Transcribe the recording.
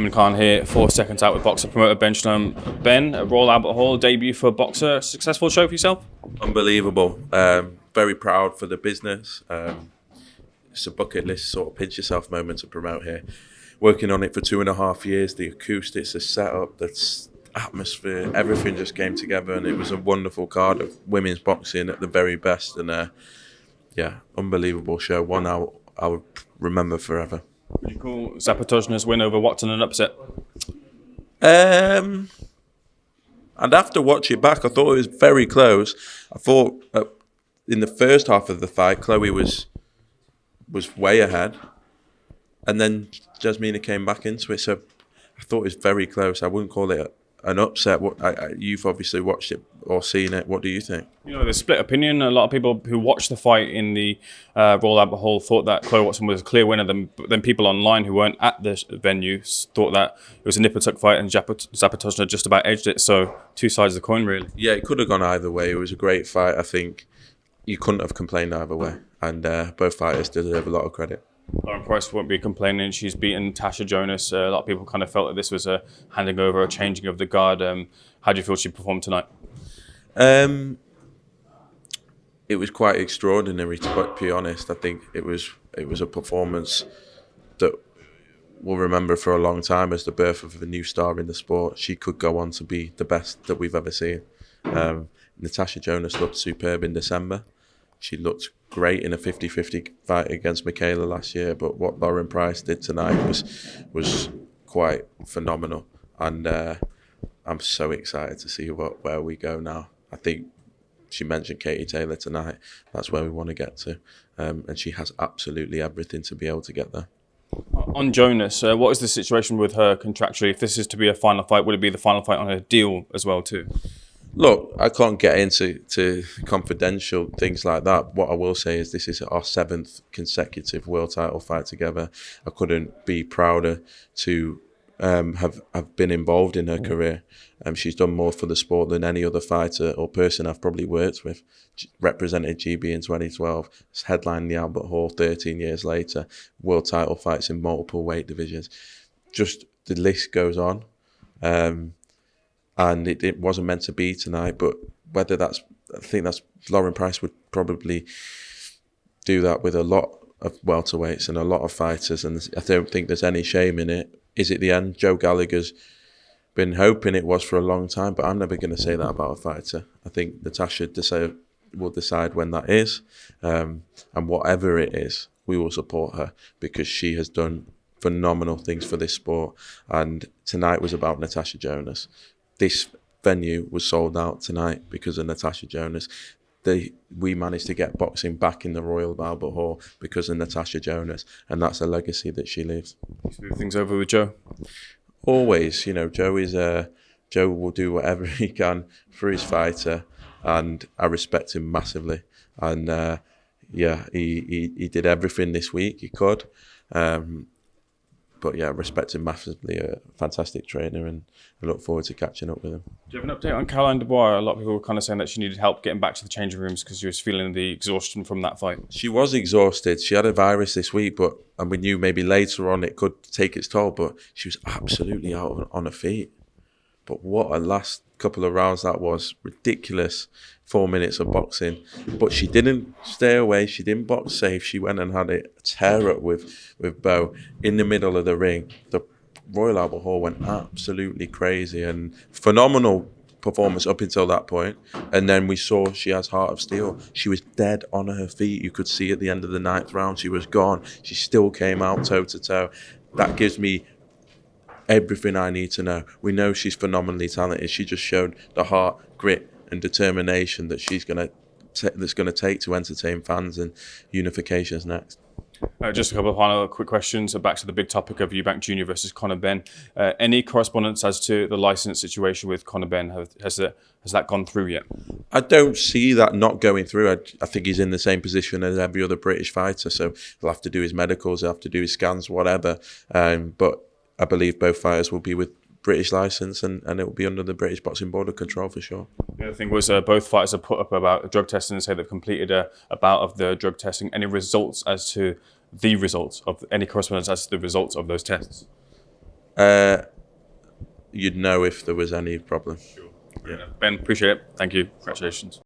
Khan here for Seconds Out with boxer promoter Shalom. Ben, a Royal Albert Hall debut for boxer. Successful show for yourself? Unbelievable. Very proud for the business. It's a bucket list sort of pinch yourself moment to promote here. Working on it for 2.5 years, the acoustics, the setup, the atmosphere, everything just came together, and it was a wonderful card of women's boxing at the very best. And unbelievable show. One I would remember forever. Would you call Zapatosa's win over Watson an upset? I'd have to watch it back. I thought it was very close. I thought in the first half of the fight, Chloe was way ahead, and then Jasmina came back into it. So I thought it was very close. I wouldn't call it an upset. You've obviously watched it or seen it. What do you think? You know, there's split opinion. A lot of people who watched the fight in the Royal Albert Hall thought that Chloe Watson was a clear winner. Then people online who weren't at the venue thought that it was a nip-and-tuck fight and Zapatosa just about edged it. So two sides of the coin, really. Yeah, it could have gone either way. It was a great fight. I think you couldn't have complained either way. And both fighters deserve a lot of credit. Lauren Price won't be complaining. She's beaten Tasha Jonas. A lot of people kind of felt that this was a handing over, a changing of the guard. How do you feel she performed tonight? It was quite extraordinary, to be honest. I think it was a performance that we'll remember for a long time as the birth of a new star in the sport. She could go on to be the best that we've ever seen. Natasha Jonas looked superb in December. She looked great in a 50-50 fight against Michaela last year, but what Lauren Price did tonight was quite phenomenal. And I'm so excited to see where we go now. I think she mentioned Katie Taylor tonight. That's where we want to get to. And she has absolutely everything to be able to get there. On Jonas, what is the situation with her contractually? If this is to be a final fight, would it be the final fight on a deal as well too? Look, I can't get into confidential things like that. What I will say is this is our 7th consecutive world title fight together. I couldn't be prouder to have been involved in her career. She's done more for the sport than any other fighter or person I've probably worked with. Represented GB in 2012, headlined the Albert Hall 13 years later, world title fights in multiple weight divisions. Just the list goes on. And it wasn't meant to be tonight, but I think that's Lauren Price would probably do that with a lot of welterweights and a lot of fighters, and I don't think there's any shame in it. Is it the end? Joe Gallagher's been hoping it was for a long time, but I'm never going to say that about a fighter. I think Natasha will decide when that is, and whatever it is, we will support her because she has done phenomenal things for this sport, and tonight was about Natasha Jonas. This venue was sold out tonight because of Natasha Jonas. We managed to get boxing back in the Royal Albert Hall because of Natasha Jonas, and that's a legacy that she leaves. Smooth things over with Joe. Always, Joe will do whatever he can for his fighter, and I respect him massively. And he did everything this week he could. But yeah, respect him massively. A fantastic trainer, and I look forward to catching up with him. Do you have an update on Caroline Dubois? A lot of people were kind of saying that she needed help getting back to the changing rooms because she was feeling the exhaustion from that fight. She was exhausted. She had a virus this week, and we knew maybe later on it could take its toll, but she was absolutely out on her feet. But what a last couple of rounds that was. Ridiculous 4 minutes of boxing. But she didn't stay away. She didn't box safe. She went and had a tear up with Bo in the middle of the ring. The Royal Albert Hall went absolutely crazy, and phenomenal performance up until that point. And then we saw she has heart of steel. She was dead on her feet. You could see at the end of the 9th round she was gone. She still came out toe to toe. That gives me everything I need to know. We know she's phenomenally talented. She just showed the heart, grit, and determination that that's going to take to entertain fans, and unification's next. Just a couple of final quick questions. Back to the big topic of Eubank Jr versus Conor Benn. Any correspondence as to the license situation with Conor Benn? Has that gone through yet? I don't see that not going through. I think he's in the same position as every other British fighter, so he'll have to do his medicals, he'll have to do his scans, whatever. But I believe both fighters will be with British license, and it will be under the British Boxing Board of control for sure. The other thing was both fighters have put up about drug testing and say they've completed a bout of the drug testing. Any results as to the results of any correspondence as to the results of those tests? you'd know if there was any problem. Ben, appreciate it. Thank you. Congratulations.